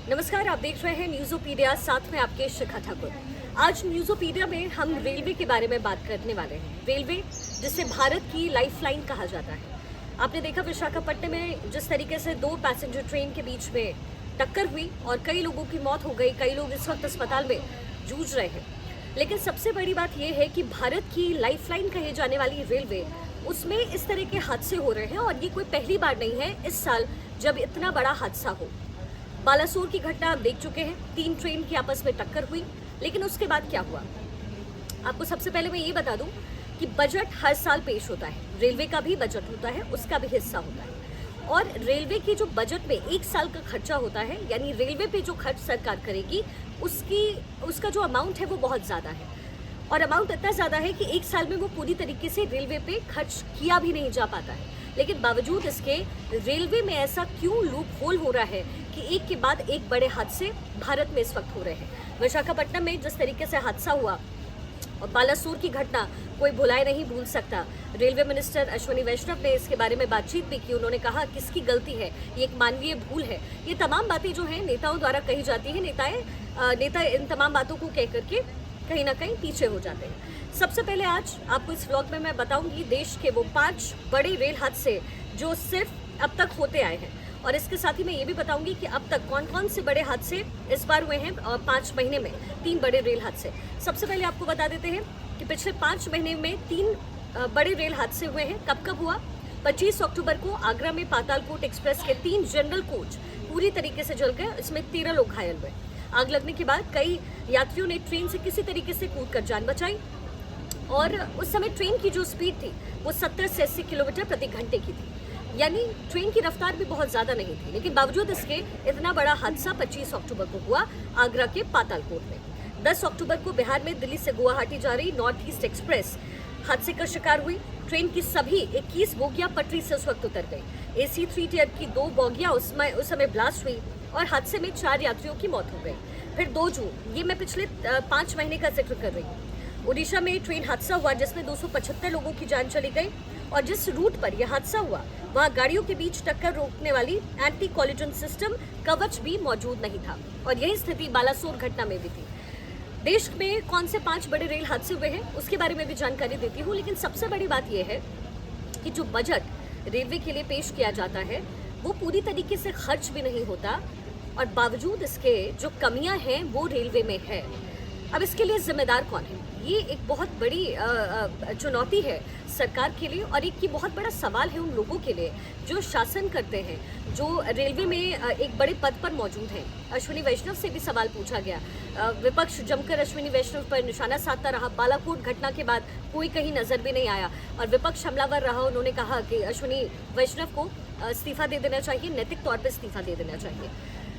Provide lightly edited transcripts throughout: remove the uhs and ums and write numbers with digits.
नमस्कार, आप देख रहे हैं न्यूज़ोपीडिया, साथ में आपके शिखा ठाकुर। आज न्यूज़ोपीडिया में हम रेलवे के बारे में बात करने वाले हैं। रेलवे जिसे भारत की लाइफलाइन कहा जाता है। आपने देखा विशाखापट्टनम में जिस तरीके से दो पैसेंजर ट्रेन के बीच में टक्कर हुई और कई लोगों की मौत हो गई, कई लोग इस वक्त अस्पताल में जूझ रहे हैं। लेकिन सबसे बड़ी बात यह है कि भारत की लाइफलाइन कही जाने वाली रेलवे, उसमें इस तरह के हादसे हो रहे हैं और ये कोई पहली बार नहीं है इस साल जब इतना बड़ा हादसा हो। बालासोर की घटना आप देख चुके हैं, 3 ट्रेन की आपस में टक्कर हुई। लेकिन उसके बाद क्या हुआ, आपको सबसे पहले मैं ये बता दूं कि बजट हर साल पेश होता है। रेलवे का भी बजट होता है, उसका भी हिस्सा होता है। और रेलवे की जो बजट में 1 साल का खर्चा होता है, यानी रेलवे पे जो खर्च सरकार करेगी उसका जो अमाउंट है वो बहुत ज़्यादा है। और अमाउंट इतना ज़्यादा है कि 1 साल में वो पूरी तरीके से रेलवे पे खर्च किया भी नहीं जा पाता है। लेकिन बावजूद इसके रेलवे में ऐसा क्यों लूप होल हो रहा है कि एक के बाद एक बड़े हादसे भारत में इस वक्त हो रहे हैं। विशाखापट्टनम में जिस तरीके से हादसा हुआ और बालासोर की घटना कोई भुलाए नहीं भूल सकता। रेलवे मिनिस्टर अश्विनी वैष्णव ने इसके बारे में बातचीत भी की। उन्होंने कहा किसकी गलती है, ये एक मानवीय भूल है। ये तमाम बातें जो हैं नेताओं द्वारा कही जाती हैं, नेता इन तमाम बातों को कह करके कहीं ना कहीं पीछे हो जाते हैं। सबसे पहले आज आपको इस व्लॉग में मैं बताऊंगी देश के वो 5 बड़े रेल हादसे जो सिर्फ अब तक होते आए हैं, और इसके साथ ही मैं ये भी बताऊंगी कि अब तक कौन कौन से बड़े हादसे इस बार हुए हैं। 5 महीने में 3 बड़े रेल हादसे। सबसे पहले आपको बता देते हैं कि पिछले 5 महीने में 3 बड़े रेल हादसे हुए हैं। कब कब हुआ? 25 अक्टूबर को आगरा में पातालकोट एक्सप्रेस के 3 जनरल कोच पूरी तरीके से जल गए। इसमें 13 लोग घायल हुए। आग लगने के बाद कई यात्रियों ने ट्रेन से किसी तरीके से कूदकर जान बचाई और उस समय ट्रेन की जो स्पीड थी वो 70 से 80 किलोमीटर प्रति घंटे की थी, यानी ट्रेन की रफ्तार भी बहुत ज़्यादा नहीं थी। लेकिन बावजूद इसके इतना बड़ा हादसा 25 अक्टूबर को हुआ आगरा के पातालकोट में। 10 अक्टूबर को बिहार में दिल्ली से गुवाहाटी जा रही नॉर्थ ईस्ट एक्सप्रेस हादसे का शिकार हुई। ट्रेन की सभी 21 बोगियां पटरी से उस वक्त उतर गई। AC 3 टियर की 2 बोगियां उस समय ब्लास्ट हुई और हादसे में 4 यात्रियों की मौत हो गई। फिर 2 जून, ये मैं पिछले 5 महीने का जिक्र कर रही हूँ, ओडिशा में ट्रेन हादसा हुआ जिसमें 275 लोगों की जान चली गई। और जिस रूट पर यह हादसा हुआ वहाँ गाड़ियों के बीच टक्कर रोकने वाली एंटी कॉलिजन सिस्टम कवच भी मौजूद नहीं था। और यही स्थिति बालासोर घटना में भी थी। देश में कौन से 5 बड़े रेल हादसे हुए हैं उसके बारे में भी जानकारी देती हूँ। लेकिन सबसे बड़ी बात यह है कि जो बजट रेलवे के लिए पेश किया जाता है वो पूरी तरीके से खर्च भी नहीं होता, और बावजूद इसके जो कमियां हैं वो रेलवे में है। अब इसके लिए जिम्मेदार कौन है? ये एक बहुत बड़ी चुनौती है सरकार के लिए, और एक बहुत बड़ा सवाल है उन लोगों के लिए जो शासन करते हैं, जो रेलवे में एक बड़े पद पर मौजूद हैं। अश्विनी वैष्णव से भी सवाल पूछा गया। विपक्ष जमकर अश्विनी वैष्णव पर निशाना साधता रहा। बालाकोट घटना के बाद कोई कहीं नजर भी नहीं आया और विपक्ष हमलावर रहा। उन्होंने कहा कि अश्विनी वैष्णव को इस्तीफा दे देना चाहिए, नैतिक तौर पर इस्तीफा दे देना चाहिए।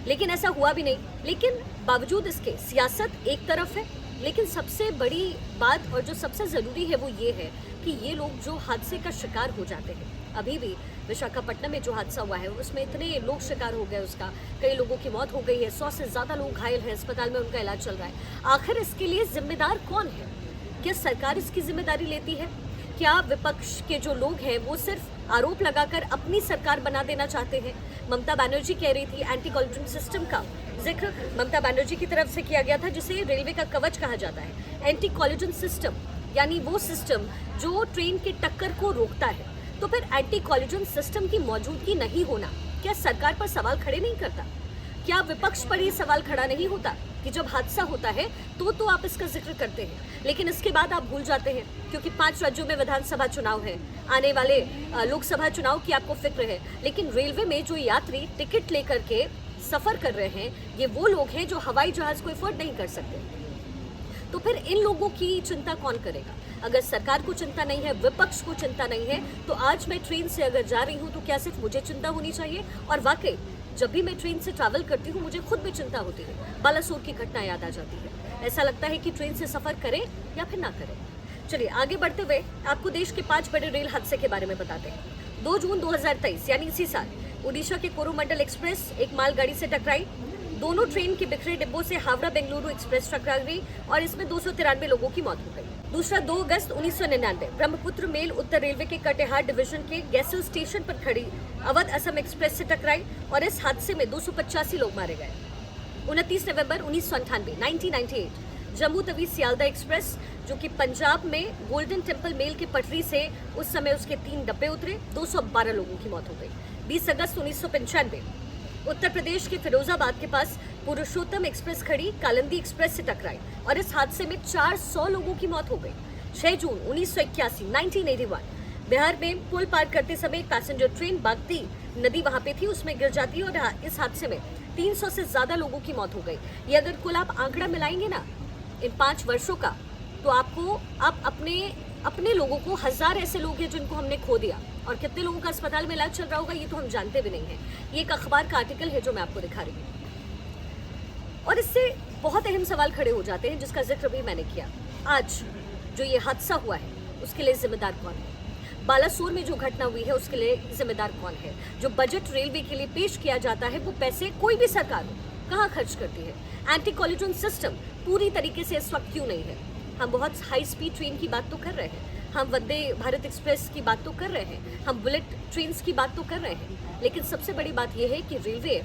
लेकिन ऐसा हुआ भी नहीं। लेकिन बावजूद इसके सियासत एक तरफ है, लेकिन सबसे बड़ी बात और जो सबसे ज़रूरी है वो ये है कि ये लोग जो हादसे का शिकार हो जाते हैं, अभी भी विशाखापट्टनम में जो हादसा हुआ है उसमें इतने लोग शिकार हो गए, उसका कई लोगों की मौत हो गई है, 100 से ज़्यादा लोग घायल हैं, अस्पताल में उनका इलाज चल रहा है। आखिर इसके लिए जिम्मेदार कौन है? क्या सरकार इसकी जिम्मेदारी लेती है? क्या विपक्ष के जो लोग हैं वो सिर्फ आरोप लगाकर अपनी सरकार बना देना चाहते हैं? ममता बनर्जी कह रही थी एंटी कॉलिजन सिस्टम का जिक्र ममता बनर्जी की तरफ से किया गया था, जिसे रेलवे का कवच कहा जाता है। एंटी कॉलिजन सिस्टम यानी वो सिस्टम जो ट्रेन के टक्कर को रोकता है। तो फिर एंटी कॉलिजन सिस्टम की मौजूदगी नहीं होना क्या सरकार पर सवाल खड़े नहीं करता? क्या विपक्ष पर ये सवाल खड़ा नहीं होता कि जब हादसा होता है तो आप इसका जिक्र करते हैं, लेकिन इसके बाद आप भूल जाते हैं क्योंकि 5 राज्यों में विधानसभा चुनाव है, आने वाले लोकसभा चुनाव की आपको फिक्र है। लेकिन रेलवे में जो यात्री टिकट लेकर के सफर कर रहे हैं ये वो लोग हैं जो हवाई जहाज को अफोर्ड नहीं कर सकते। तो फिर इन लोगों की चिंता कौन करेगा? अगर सरकार को चिंता नहीं है, विपक्ष को चिंता नहीं है, तो आज मैं ट्रेन से अगर जा रही हूँ तो क्या सिर्फ मुझे चिंता होनी चाहिए? और वाकई जब भी मैं ट्रेन से ट्रैवल करती हूँ मुझे खुद भी चिंता होती है। बालासोर की घटना याद आ जाती है। ऐसा लगता है कि ट्रेन से सफर करें या फिर ना करें। चलिए आगे बढ़ते हुए आपको देश के 5 बड़े रेल हादसे के बारे में बताते हैं। 2 जून 2023 यानी इसी साल ओडिशा के कोरोमंडल एक्सप्रेस एक मालगाड़ी से टकराई। दोनों ट्रेन के बिखरे डिब्बों से हावड़ा बेंगलुरु एक्सप्रेस टकरा गई और इसमें 293 लोगों की मौत हो गई। दूसरा 2 अगस्त 1999 ब्रह्मपुत्र मेल उत्तर रेलवे के कटिहार डिवीजन के गैसल स्टेशन पर खड़ी अवध असम एक्सप्रेस से टकराई और इस हादसे में 285 लोग मारे गए। 29 नवंबर 1998 जम्मू तवी सियालदा एक्सप्रेस जो कि पंजाब में गोल्डन टेम्पल मेल की पटरी से उस समय उसके 3 डब्बे उतरे, 212 लोगों की मौत हो गई। 20 अगस्त 1995 उत्तर प्रदेश के फिरोजाबाद के पास पुरुषोत्तम एक्सप्रेस खड़ी कालिंदी एक्सप्रेस से टकराई और इस हादसे में 400 लोगों की मौत हो गई। 6 जून 1981 बिहार में पुल पार करते समय एक पैसेंजर ट्रेन बागती नदी वहां पे थी, उसमें गिर जाती है और इस हादसे में 300 से ज्यादा लोगों की मौत हो गई। ये अगर कुल आप आंकड़ा मिलाएंगे ना इन 5 वर्षों का, तो आप अपने लोगों को 1000 ऐसे लोग हैं जिनको हमने खो दिया, और कितने लोगों का अस्पताल में इलाज चल रहा होगा ये तो हम जानते भी नहीं है। ये एक अखबार का आर्टिकल है जो मैं आपको दिखा रही हूँ। और इससे बहुत अहम सवाल खड़े हो जाते हैं जिसका जिक्र भी मैंने किया। आज जो ये हादसा हुआ है उसके लिए जिम्मेदार कौन है? बालासोर में जो घटना हुई है उसके लिए जिम्मेदार कौन है? जो बजट रेलवे के लिए पेश किया जाता है वो पैसे कोई भी सरकार हो कहाँ खर्च करती है? एंटी कॉलिजन सिस्टम पूरी तरीके से इस वक्त क्यों नहीं है? हम बहुत हाई स्पीड ट्रेन की बात तो कर रहे हैं, हम वंदे भारत एक्सप्रेस की बात तो कर रहे हैं, हम बुलेट ट्रेन की बात तो कर रहे हैं, लेकिन सबसे बड़ी बात यह है कि रेलवे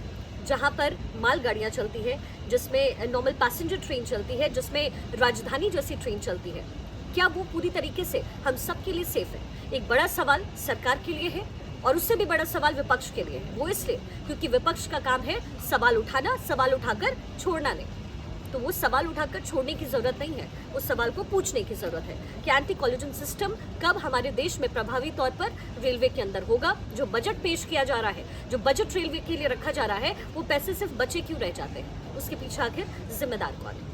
जहाँ पर मालगाड़ियाँ चलती है, जिसमें नॉर्मल पैसेंजर ट्रेन चलती है, जिसमें राजधानी जैसी ट्रेन चलती है, क्या वो पूरी तरीके से हम सब के लिए सेफ है? एक बड़ा सवाल सरकार के लिए है और उससे भी बड़ा सवाल विपक्ष के लिए है। वो इसलिए क्योंकि विपक्ष का काम है सवाल उठाना, सवाल उठाकर छोड़ना नहीं। तो वो सवाल उठाकर छोड़ने की जरूरत नहीं है, उस सवाल को पूछने की जरूरत है कि एंटी कॉलिजन सिस्टम कब हमारे देश में प्रभावी तौर पर रेलवे के अंदर होगा? जो बजट पेश किया जा रहा है, जो बजट रेलवे के लिए रखा जा रहा है, वो पैसे सिर्फ बचे क्यों रह जाते हैं? उसके पीछे आखिर जिम्मेदार कौन है?